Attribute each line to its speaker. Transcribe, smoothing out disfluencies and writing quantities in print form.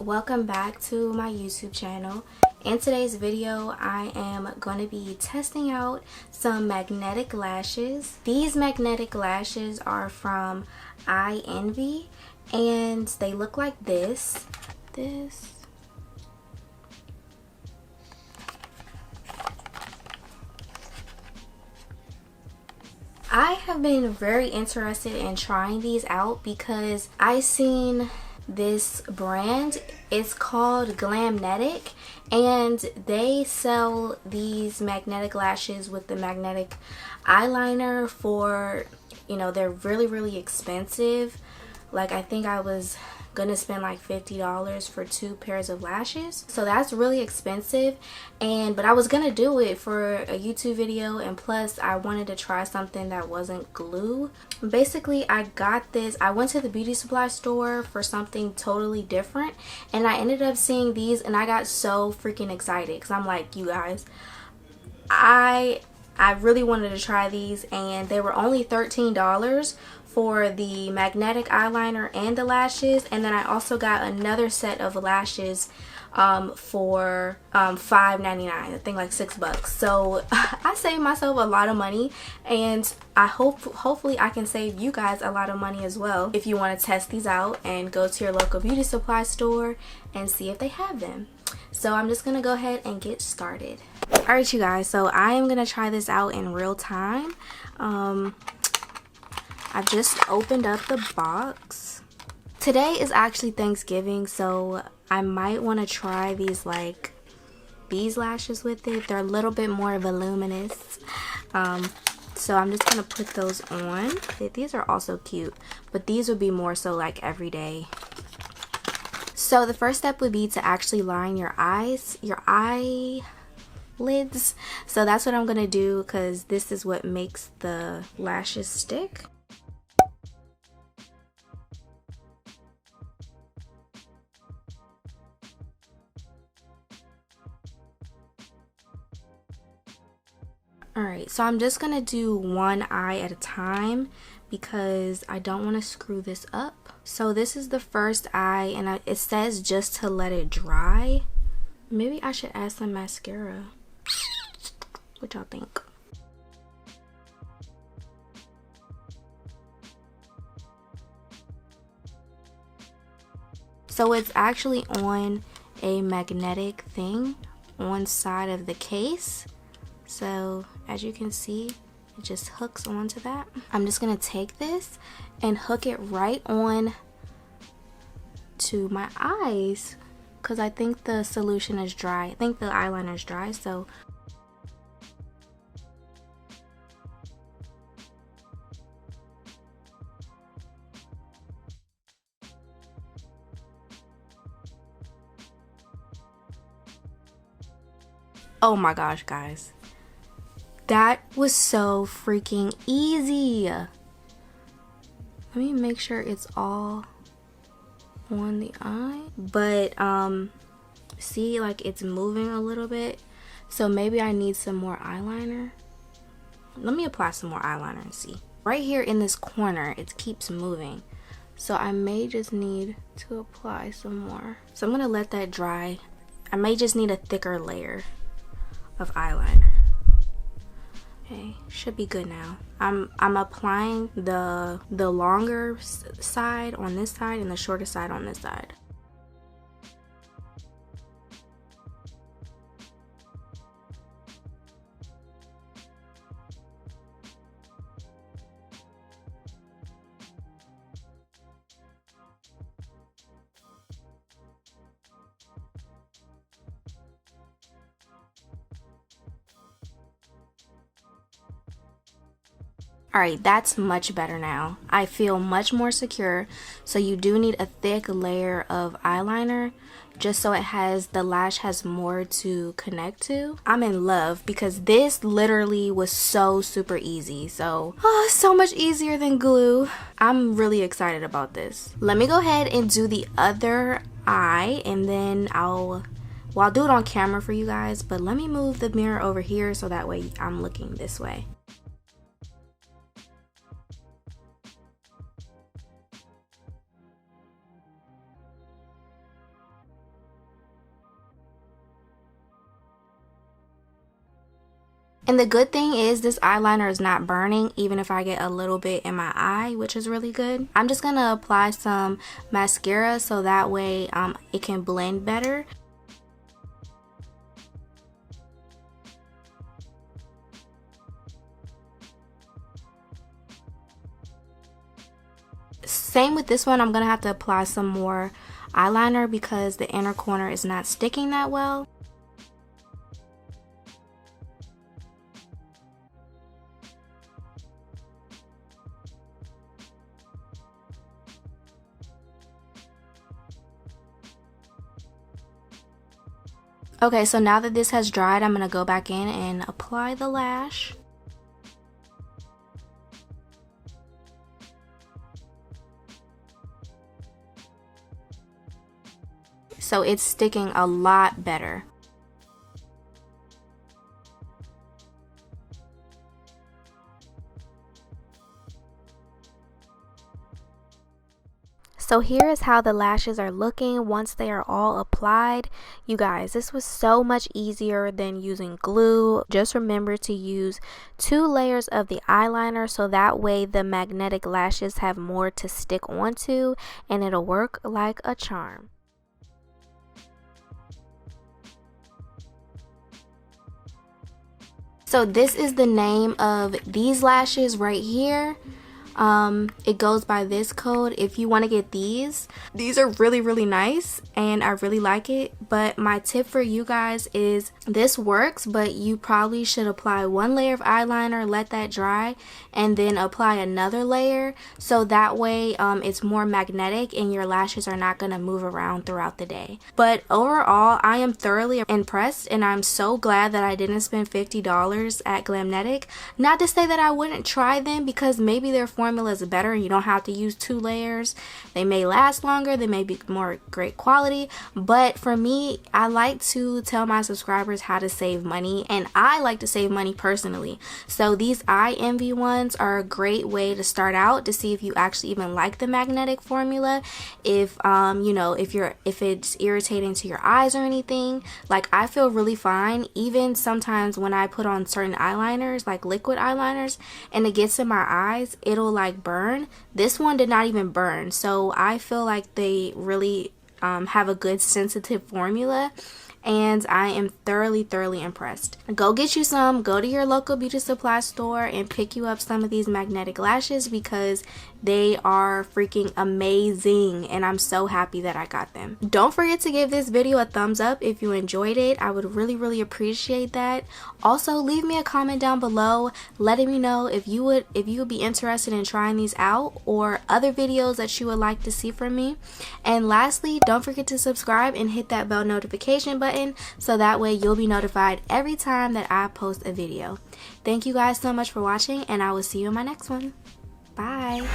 Speaker 1: welcome back to my YouTube channel. In today's video I am going to be testing out some magnetic lashes. These magnetic lashes are from iEnvy and they look like this. I have been very interested in trying these out because I seen this brand. It's called Glamnetic and they sell these magnetic lashes with the magnetic eyeliner for, you know, they're really expensive. Like, I think I was gonna spend like $50 for 2 pairs of lashes, so that's really expensive. But I was gonna do it for a YouTube video, and plus I wanted to try something that wasn't glue. Basically, I got this, I went to the beauty supply store for something totally different and I ended up seeing these and I got so freaking excited because I'm like, you guys, I really wanted to try these, and they were only $13 for the magnetic eyeliner and the lashes. And then I also got another set of lashes for $5.99. I think like $6. So I saved myself a lot of money, and I hopefully I can save you guys a lot of money as well if you want to test these out and go to your local beauty supply store and see if they have them. So I'm just gonna go ahead and get started. Alright, you guys, so I am gonna try this out in real time. I've just opened up the box. Today is actually Thanksgiving, so I might want to try these like bees lashes with it. They're a little bit more voluminous. So I'm just gonna put those on. These are also cute, but these would be more so like every day. So the first step would be to actually line your eyes, your eyelids. So that's what I'm gonna do because this is what makes the lashes stick. Alright, so I'm just gonna do one eye at a time because I don't want to screw this up. So this is the first eye, and it says just to let it dry. Maybe I should add some mascara. What y'all think? So it's actually on a magnetic thing on side of the case. So as you can see, it just hooks onto that. I'm just gonna take this and hook it right on to my eyes because I think the solution is dry. I think the eyeliner is dry, so oh my gosh, guys. That was so freaking easy. Let me make sure it's all on the eye. But see, like it's moving a little bit. So maybe I need some more eyeliner. Let me apply some more eyeliner and see. Right here in this corner, it keeps moving. So I may just need to apply some more. So I'm gonna let that dry. I may just need a thicker layer of eyeliner. Okay, should be good now. I'm applying the longer side on this side and the shorter side on this side. Alright, that's much better now. I feel much more secure. So you do need a thick layer of eyeliner just so the lash has more to connect to. I'm in love because this literally was so super easy. So, so much easier than glue. I'm really excited about this. Let me go ahead and do the other eye, and then I'll do it on camera for you guys, but let me move the mirror over here so that way I'm looking this way. And the good thing is this eyeliner is not burning even if I get a little bit in my eye, which is really good. I'm just going to apply some mascara so that way it can blend better. Same with this one, I'm going to have to apply some more eyeliner because the inner corner is not sticking that well. Okay, so now that this has dried, I'm going to go back in and apply the lash. So it's sticking a lot better. So here is how the lashes are looking once they are all applied. You guys, this was so much easier than using glue. Just remember to use 2 layers of the eyeliner so that way the magnetic lashes have more to stick onto and it'll work like a charm. So this is the name of these lashes right here. It goes by this code if you want to get these. These are really nice and I really like it, but my tip for you guys is this works, but you probably should apply 1 layer of eyeliner, let that dry, and then apply another layer so that way it's more magnetic and your lashes are not going to move around throughout the day. But overall, I am thoroughly impressed and I'm so glad that I didn't spend $50 at Glamnetic. Not to say that I wouldn't try them because maybe their formula is better and you don't have to use 2 layers. They may last longer, they may be more great quality, but for me, I like to tell my subscribers how to save money and I like to save money personally. So these iEnvy ones are a great way to start out to see if you actually even like the magnetic formula. If you know, if it's irritating to your eyes or anything. Like I feel really fine even sometimes when I put on certain eyeliners, like liquid eyeliners, and it gets in my eyes, it'll like burn. This one did not even burn, so I feel like they really have a good sensitive formula and I am thoroughly impressed. Go get you some, go to your local beauty supply store and pick you up some of these magnetic lashes because they are freaking amazing and I'm so happy that I got them. Don't forget to give this video a thumbs up if you enjoyed it. I would really appreciate that. Also, leave me a comment down below letting me know if you would be interested in trying these out or other videos that you would like to see from me. And lastly, don't forget to subscribe and hit that bell notification button so that way you'll be notified every time that I post a video. Thank you guys so much for watching and I will see you in my next one. Bye.